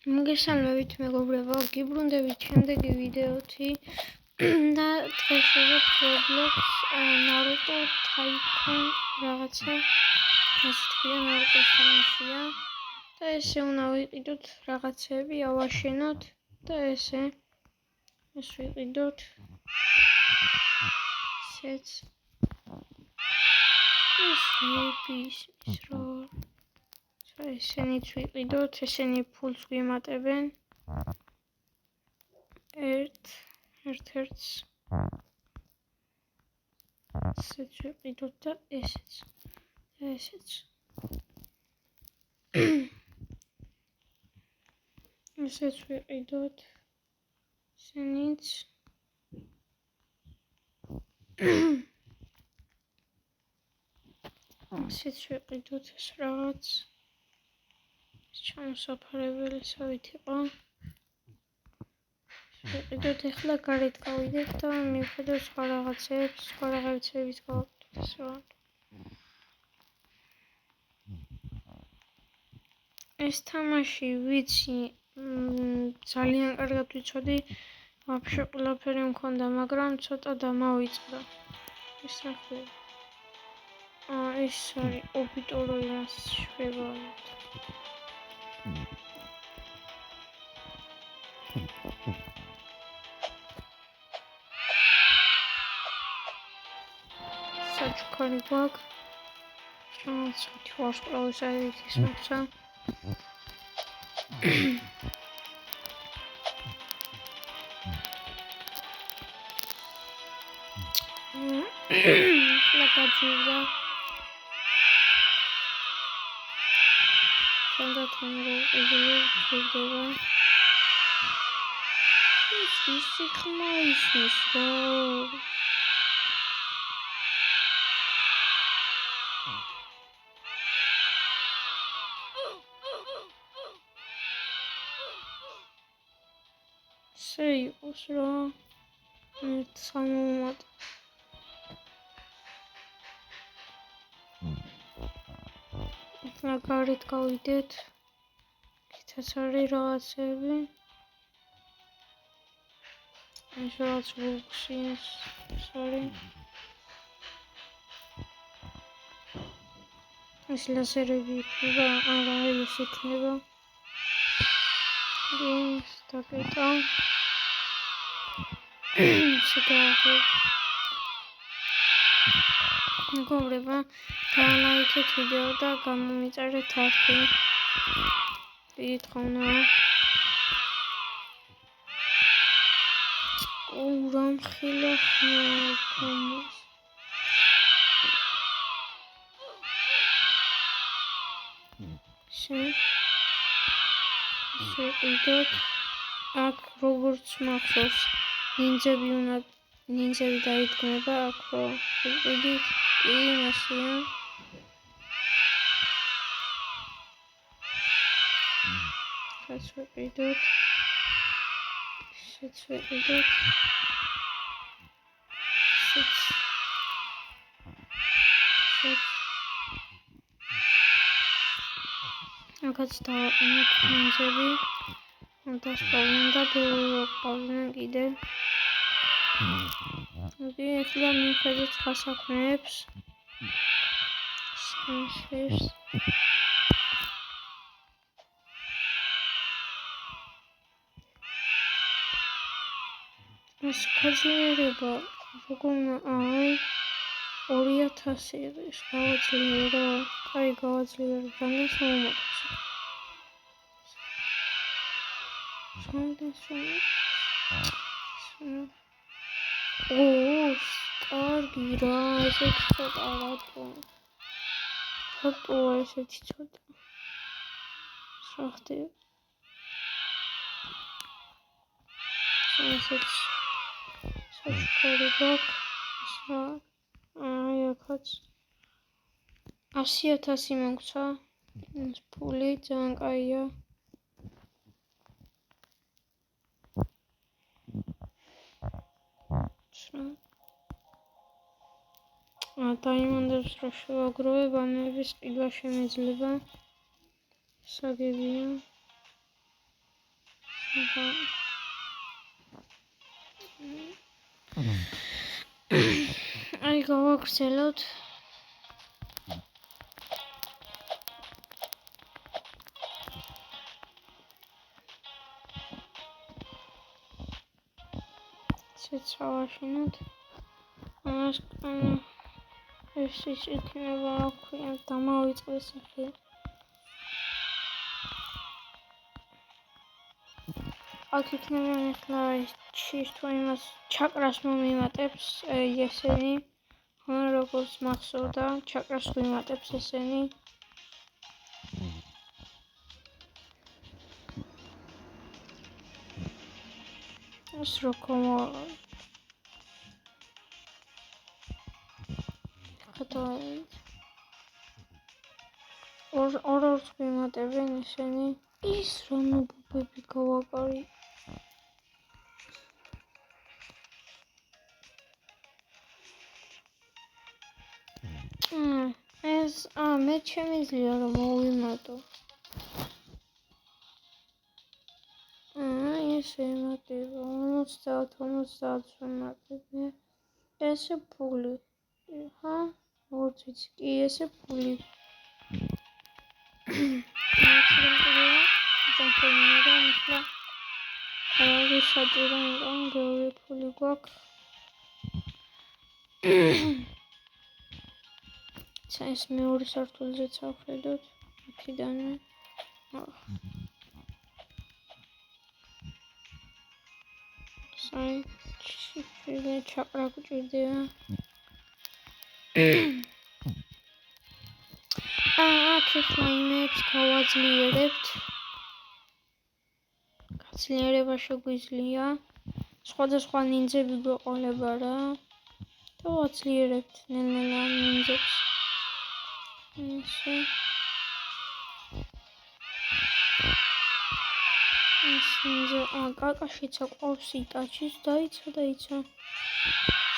მოგესალმებით მეგობრებო, გიბრუნდებით შემდეგი ვიდეოთი და დღეს ვიღებ Roblox Naruto Tycoon რაღაცა ასე თქვია Naruto-ს თამაშია და ესე უნდა ვიყიდოთ რაღაცები, ავაშენოთ და ეს ვიყიდოთ ესეც ეს რო ესენიც ვიყიდოთ, ესენი ფულს გვიმატებენ ერთ-ერთს ესეც ვიყიდოთ და ესეც ვიყიდოთ ესენიც ესეც ვიყიდოთ ეს რაღაც ჩამოსაფარებელი სავით იყო ვიყიდოთ ახლა გარეთ გავიდეთ და მივხედოთ სხვა რაღაცებს გავაკეთოთ ასე ეს თამაში ვიცი ძალიან კარგად ვიცოდი ვაფშე ყველაფერი მქონდა მაგრამ ცოტა დამავიწყდა ეს ახლა ეს არის ობიტორო იმას შვება საჩუქარი გვაქვს შემოцветი ვარსკვლავის აირით ის მოხდა ლაკაძია თანდათან როგორია ის ხმა ისის რო სეიოს რა სამომატ გარეთ გავიდეთ კიდეც არის რაღაცები ეს რაღაც ბოქსი არის ეს ლაზერები იქნება არა ეს იქნება ის დაკეტა მეგობრებო, განავითეთ ვიდეო და გამომიწერეთ არხი. დიდ ხონა. რამხილა ხმობს. შევიდეთ. აქ როგორც მახსოვს, ნინძები დაიდგმება აქ რო ვიყიდით იმასია ეს ვიყიდოთ აქაც დავაყენოთ ნინძები და სპავნენ და ბევრი კიდე ახლა მივხედეთ სხვა საქმეებს ეს გაძლიერება როგორ აი 2000 ის გავაძლიერა კაი გავაძლიერა ძალიან კარგი რა ესეც ცოტა რატოა ესეთი ცოტა რა ხდება ესეც საჩუქარი გვაქვს აი აქაც 100,000 მოგცა ფული ძალიან კაია დაიმონდებს რა შევაგროვე ბანების ყიდვა შემეძლება საგებია აი გავაგრძელოთ. ცეცავაშინოთ. ამას ეს იქნება რა ქვია, დამავიწყდეს ახლა. აქ იქნება ახლა ის თუ იმას ჩაკრას მომიმატებს ესენი, როგორც მახსოვდა, ჩაკრას თუ იმატებს ესენი. ეს როკომ ორ ვიმატებენ ესენი. ის რა ნუბები გავაკარი. ეს მე შემიძლია რომ მოვიმატო. ესე იმატება 50 ვიმატებე. ესე ფული. როგორც ვიცი, კი ესე ფული. ახლა საჭირო იყო ბევრი ფული გვაქვს. ეს მეორე სართულზეც ავხედოთ აქედანვე. საერთოდ ჩაყრა გვჭირდება. აქ ახლა იმებს გავაძლიერებთ. გაცლიერება შეგვიძლია. სხვადასხვა ნინძები გვეყოლება რა. და ვაძლიერებთ ნელ-ნელა ნინძებს. ესე. ისინზე კაკაშიც აყავს იტაჩის დაიცა.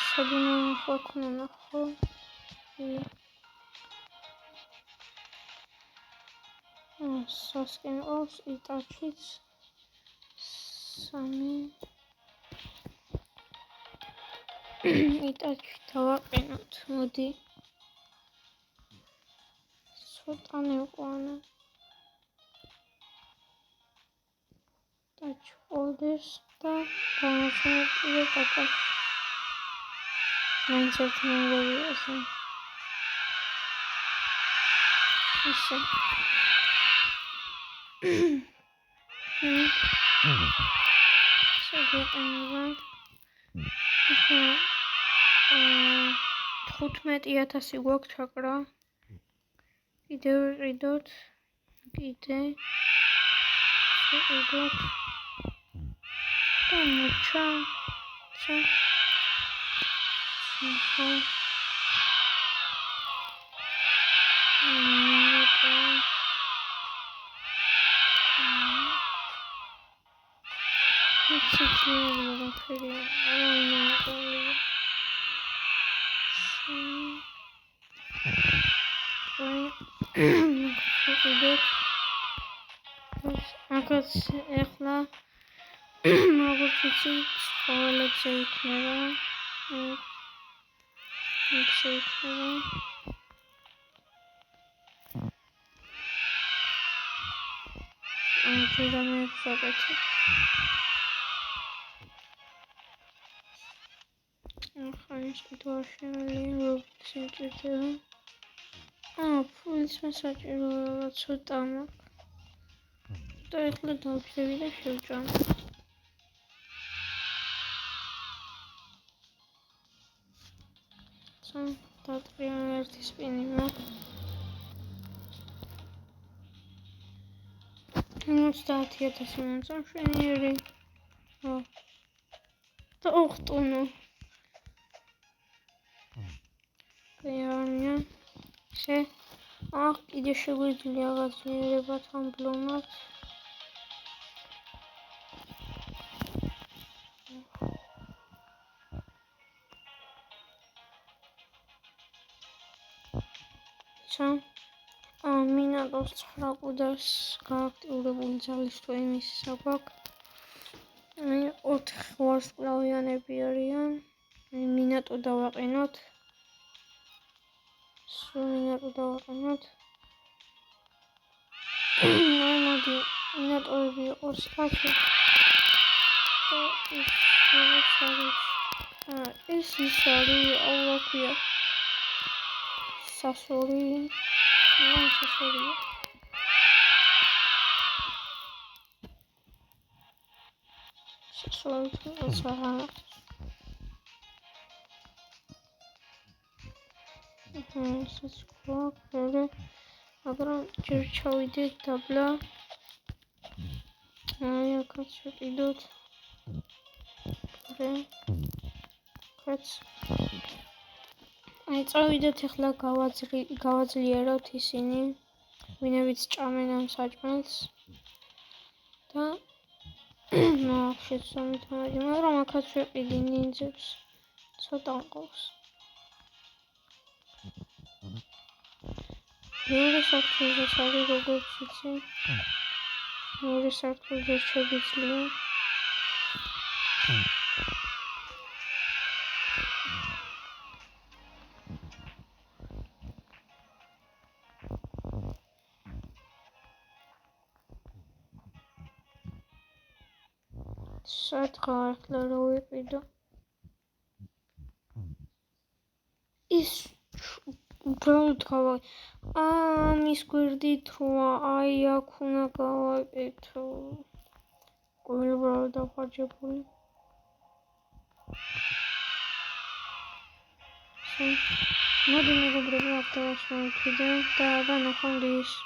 საბუნა ხო ქონა ხო. სასკენ ყავს იტაჩიც. 3 იტაჩი დავაყენოთ, მოდი. ცოტა ნეყვანა. იტაჩი ყოლდეს და განაცემეთია კაკაში. მაინც ერთმანებია ესე. ესე. შეგეყენება. 15,000 გვაქვს ჩაკრა. კიდევ ვიყიდოთ. ვიყიდოთ. და მოჩა. აკაც ახლა როგორც ვიცი ცხოველებზე იქნება. ესე იქნება. ამჟამად საკეთე. ახლა ის კიდევ შემიძლია როგორც იმჭირდება. ფულის მასაჭიროა ცოტა მაქვს. და ახლა დავშევი და შევჭამ. დატრია ერთი სპინი მაქვს. 50,000 მომწამშვენიერი. და 8 ტონო. პეარნია. კიდე შეგვიძლია გაცლიერება თან ბლომად. მინატოს 9 კუდას გააქტიურებული ძალის თუ იმის საგვაქვს. აი 4 ვარსკვლავიანები არიან. მინატო დავაყენოთ. სულ მინატო დავაყენოთ. აი მოდი მინატოები იყოს აქ. და ეს ის არის აურაკია. სასორი. სასორია. სასორი თუცა. ეს ყოყერე. მაგრამ ჯერ ჩავიდეთ დაბლა. აი აქაც ვიყიდოთ. კაც. აი წავიდეთ ახლა გავაძლიეროთ ისინი. ვინებიც ჭამენ ამ საჭმელს. და შეცდომით მოდი, მაგრამ აქაც ვიყიდი ნინძებს. ცოტა მყავს. მეორე საფრთხესაც არის როგორც იცი. მეორე საფრთხეზე შეგიძლია. სათხა ახლა რა ვიყიდო. ის უბრალოდ მის გვერდით როა აი აქ უნდა გავაკეთო. უბრალოდ დახარჯებული. მოდი მეგობრებო აქ დავასვამოთ ვიდეო და აბა ნახვამდის.